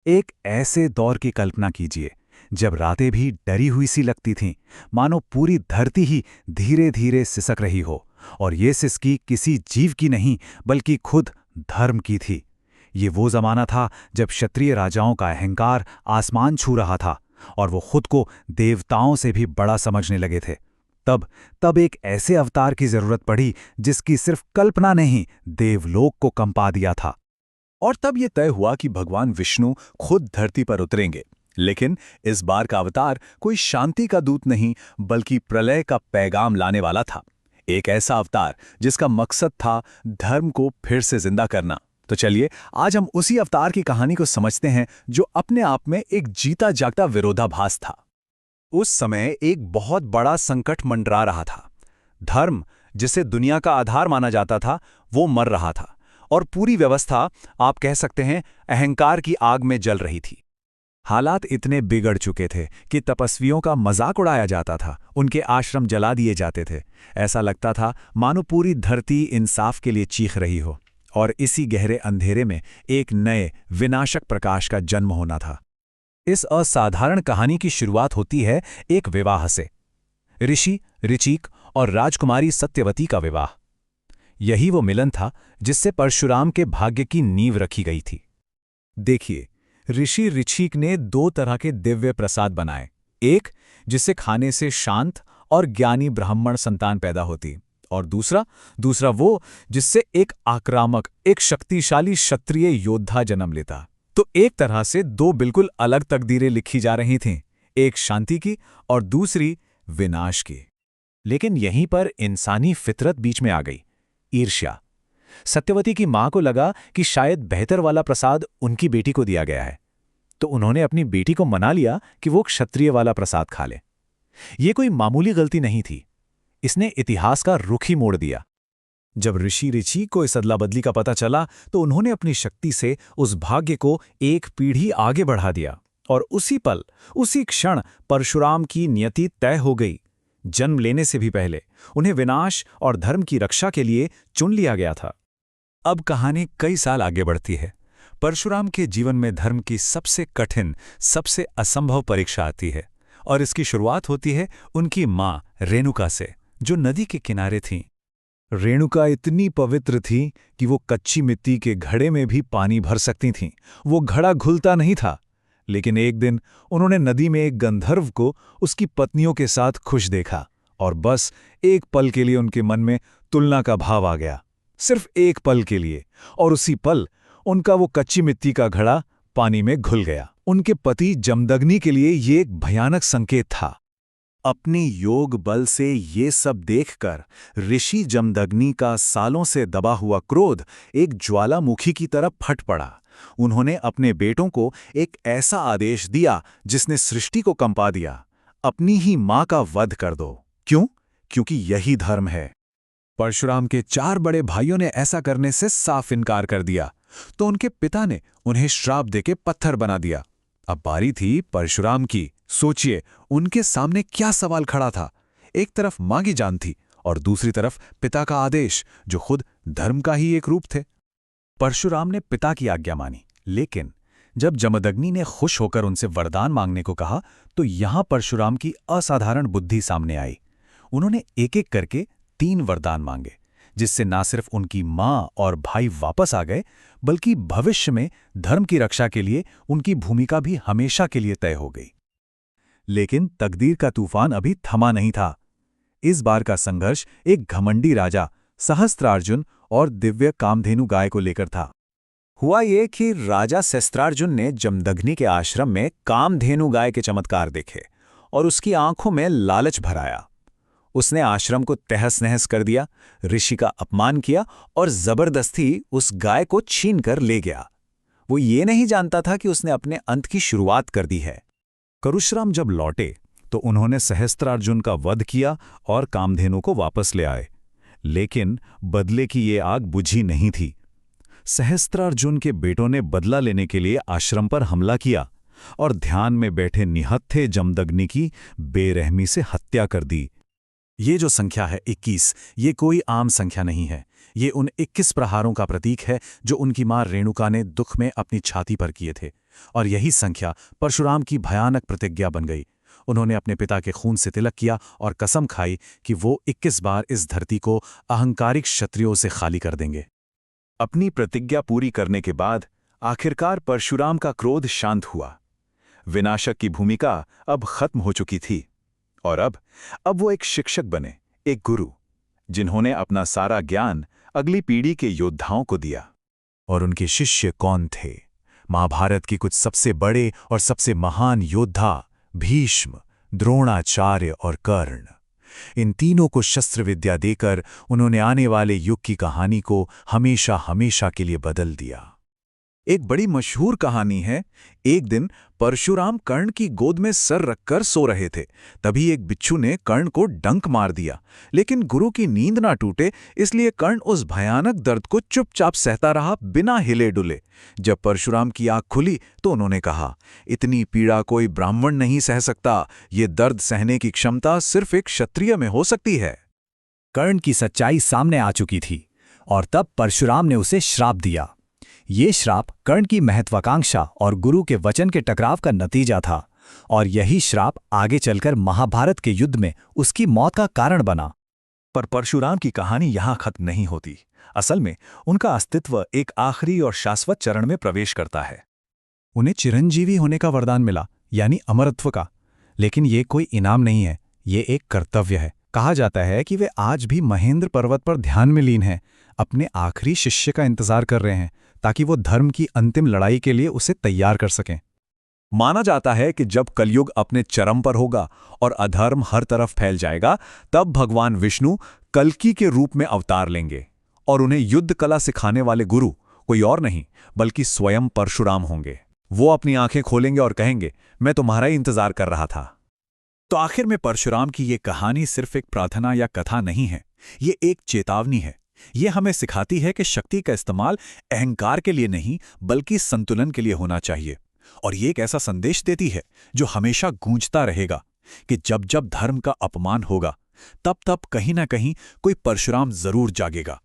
एक ऐसे दौर की कल्पना कीजिए जब रातें भी डरी हुई सी लगती थीं, मानो पूरी धरती ही धीरे धीरे सिसक रही हो। और ये सिसकी किसी जीव की नहीं बल्कि खुद धर्म की थी। ये वो जमाना था जब क्षत्रिय राजाओं का अहंकार आसमान छू रहा था और वो खुद को देवताओं से भी बड़ा समझने लगे थे। तब तब एक ऐसे अवतार की जरूरत पड़ी जिसकी सिर्फ कल्पना ने ही देवलोक को कंपा दिया था। और तब यह तय हुआ कि भगवान विष्णु खुद धरती पर उतरेंगे। लेकिन इस बार का अवतार कोई शांति का दूत नहीं बल्कि प्रलय का पैगाम लाने वाला था। एक ऐसा अवतार जिसका मकसद था धर्म को फिर से जिंदा करना। तो चलिए आज हम उसी अवतार की कहानी को समझते हैं जो अपने आप में एक जीता जागता विरोधाभास था। उस समय एक बहुत बड़ा संकट मंडरा रहा था। धर्म, जिसे दुनिया का आधार माना जाता था, वो मर रहा था और पूरी व्यवस्था, आप कह सकते हैं, अहंकार की आग में जल रही थी। हालात इतने बिगड़ चुके थे कि तपस्वियों का मजाक उड़ाया जाता था, उनके आश्रम जला दिए जाते थे। ऐसा लगता था मानो पूरी धरती इंसाफ के लिए चीख रही हो। और इसी गहरे अंधेरे में एक नए विनाशक प्रकाश का जन्म होना था। इस असाधारण कहानी की शुरुआत होती है एक विवाह से। ऋषि ऋचिक और राजकुमारी सत्यवती का विवाह। यही वो मिलन था जिससे परशुराम के भाग्य की नींव रखी गई थी। देखिए, ऋषि ऋचिक ने दो तरह के दिव्य प्रसाद बनाए। एक जिसे खाने से शांत और ज्ञानी ब्राह्मण संतान पैदा होती, और दूसरा वो जिससे एक आक्रामक, एक शक्तिशाली क्षत्रिय योद्धा जन्म लेता। तो एक तरह से दो बिल्कुल अलग तकदीरें लिखी जा रही थीं, एक शांति की और दूसरी विनाश की। लेकिन यहीं पर इंसानी फितरत बीच में आ गई, ईर्ष्या। सत्यवती की मां को लगा कि शायद बेहतर वाला प्रसाद उनकी बेटी को दिया गया है, तो उन्होंने अपनी बेटी को मना लिया कि वो क्षत्रिय वाला प्रसाद खा ले। ये कोई मामूली गलती नहीं थी, इसने इतिहास का रुख ही मोड़ दिया। जब ऋषि ऋचि को इस अदला बदली का पता चला तो उन्होंने अपनी शक्ति से उस भाग्य को एक पीढ़ी आगे बढ़ा दिया, और उसी पल, उसी क्षण परशुराम की नियति तय हो गई। जन्म लेने से भी पहले उन्हें विनाश और धर्म की रक्षा के लिए चुन लिया गया था। अब कहानी कई साल आगे बढ़ती है। परशुराम के जीवन में धर्म की सबसे कठिन, सबसे असंभव परीक्षा आती है, और इसकी शुरुआत होती है उनकी मां रेणुका से, जो नदी के किनारे थीं। रेणुका इतनी पवित्र थी कि वो कच्ची मिट्टी के घड़े में भी पानी भर सकती थीं। वो घड़ा घुलता नहीं था। लेकिन एक दिन उन्होंने नदी में एक गंधर्व को उसकी पत्नियों के साथ खुश देखा, और बस एक पल के लिए उनके मन में तुलना का भाव आ गया। सिर्फ एक पल के लिए, और उसी पल उनका वो कच्ची मिट्टी का घड़ा पानी में घुल गया। उनके पति जमदग्नि के लिए ये एक भयानक संकेत था। अपनी योग बल से ये सब देखकर ऋषि जमदग्नि का सालों से दबा हुआ क्रोध एक ज्वालामुखी की तरह फट पड़ा। उन्होंने अपने बेटों को एक ऐसा आदेश दिया जिसने सृष्टि को कंपा दिया, अपनी ही मां का वध कर दो। क्यों? क्योंकि यही धर्म है। परशुराम के 4 बड़े भाइयों ने ऐसा करने से साफ इनकार कर दिया, तो उनके पिता ने उन्हें श्राप देके पत्थर बना दिया। अब बारी थी परशुराम की। सोचिए, उनके सामने क्या सवाल खड़ा था। एक तरफ मां की जान थी और दूसरी तरफ पिता का आदेश, जो खुद धर्म का ही एक रूप थे। परशुराम ने पिता की आज्ञा मानी, लेकिन जब जमदग्नि ने खुश होकर उनसे वरदान मांगने को कहा, तो यहां परशुराम की असाधारण बुद्धि सामने आई। उन्होंने एक एक करके 3 वरदान मांगे, जिससे ना सिर्फ उनकी मां और भाई वापस आ गए, बल्कि भविष्य में धर्म की रक्षा के लिए उनकी भूमिका भी हमेशा के लिए तय हो गई। लेकिन तकदीर का तूफान अभी थमा नहीं था। इस बार का संघर्ष एक घमंडी राजा सहस्त्रार्जुन और दिव्य कामधेनु गाय को लेकर था। हुआ ये कि राजा सहस्त्रार्जुन ने जमदग्नि के आश्रम में कामधेनु गाय के चमत्कार देखे और उसकी आंखों में लालच भर आया। उसने आश्रम को तहस नहस कर दिया, ऋषि का अपमान किया और जबरदस्ती उस गाय को छीन कर ले गया। वो ये नहीं जानता था कि उसने अपने अंत की शुरुआत कर दी है। परशुराम जब लौटे तो उन्होंने सहस्त्रार्जुन का वध किया और कामधेनु को वापस ले आए। लेकिन बदले की ये आग बुझी नहीं थी। सहस्त्रार्जुन के बेटों ने बदला लेने के लिए आश्रम पर हमला किया और ध्यान में बैठे निहत्थे जमदग्नि की बेरहमी से हत्या कर दी। ये जो संख्या है 21, ये कोई आम संख्या नहीं है। ये उन 21 प्रहारों का प्रतीक है जो उनकी मां रेणुका ने दुख में अपनी छाती पर किए थे। और यही संख्या परशुराम की भयानक प्रतिज्ञा बन गई। उन्होंने अपने पिता के खून से तिलक किया और कसम खाई कि वो 21 बार इस धरती को अहंकारिक क्षत्रियों से खाली कर देंगे। अपनी प्रतिज्ञा पूरी करने के बाद आखिरकार परशुराम का क्रोध शांत हुआ। विनाशक की भूमिका अब खत्म हो चुकी थी और अब वो एक शिक्षक बने, एक गुरु, जिन्होंने अपना सारा ज्ञान अगली पीढ़ी के योद्धाओं को दिया। और उनके शिष्य कौन थे? महाभारत की कुछ सबसे बड़े और सबसे महान योद्धा भीष्म, द्रोणाचार्य और कर्ण। इन तीनों को शस्त्र विद्या देकर उन्होंने आने वाले युग की कहानी को हमेशा हमेशा के लिए बदल दिया। एक बड़ी मशहूर कहानी है, एक दिन परशुराम कर्ण की गोद में सर रखकर सो रहे थे। तभी एक बिच्छू ने कर्ण को डंक मार दिया, लेकिन गुरु की नींद ना टूटे इसलिए कर्ण उस भयानक दर्द को चुपचाप सहता रहा, बिना हिले डुले। जब परशुराम की आंख खुली तो उन्होंने कहा, इतनी पीड़ा कोई ब्राह्मण नहीं सह सकता, ये दर्द सहने की क्षमता सिर्फ एक क्षत्रिय में हो सकती है। कर्ण की सच्चाई सामने आ चुकी थी और तब परशुराम ने उसे श्राप दिया। ये श्राप कर्ण की महत्वाकांक्षा और गुरु के वचन के टकराव का नतीजा था, और यही श्राप आगे चलकर महाभारत के युद्ध में उसकी मौत का कारण बना। पर परशुराम की कहानी यहां खत्म नहीं होती। असल में उनका अस्तित्व एक आखिरी और शाश्वत चरण में प्रवेश करता है। उन्हें चिरंजीवी होने का वरदान मिला, यानी अमरत्व का। लेकिन ये कोई इनाम नहीं है, ये एक कर्तव्य है। कहा जाता है कि वे आज भी महेंद्र पर्वत पर ध्यान में लीन हैं, अपने आखिरी शिष्य का इंतजार कर रहे हैं ताकि वो धर्म की अंतिम लड़ाई के लिए उसे तैयार कर सकें। माना जाता है कि जब कलयुग अपने चरम पर होगा और अधर्म हर तरफ फैल जाएगा, तब भगवान विष्णु कल्कि के रूप में अवतार लेंगे और उन्हें युद्ध कला सिखाने वाले गुरु कोई और नहीं बल्कि स्वयं परशुराम होंगे। वो अपनी आंखें खोलेंगे और कहेंगे, मैं तुम्हारा ही इंतजार कर रहा था। तो आखिर में परशुराम की ये कहानी सिर्फ एक प्रार्थना या कथा नहीं है, ये एक चेतावनी है। ये हमें सिखाती है कि शक्ति का इस्तेमाल अहंकार के लिए नहीं बल्कि संतुलन के लिए होना चाहिए। और ये एक ऐसा संदेश देती है जो हमेशा गूंजता रहेगा कि जब जब धर्म का अपमान होगा, तब तब कहीं ना कहीं कोई परशुराम जरूर जागेगा।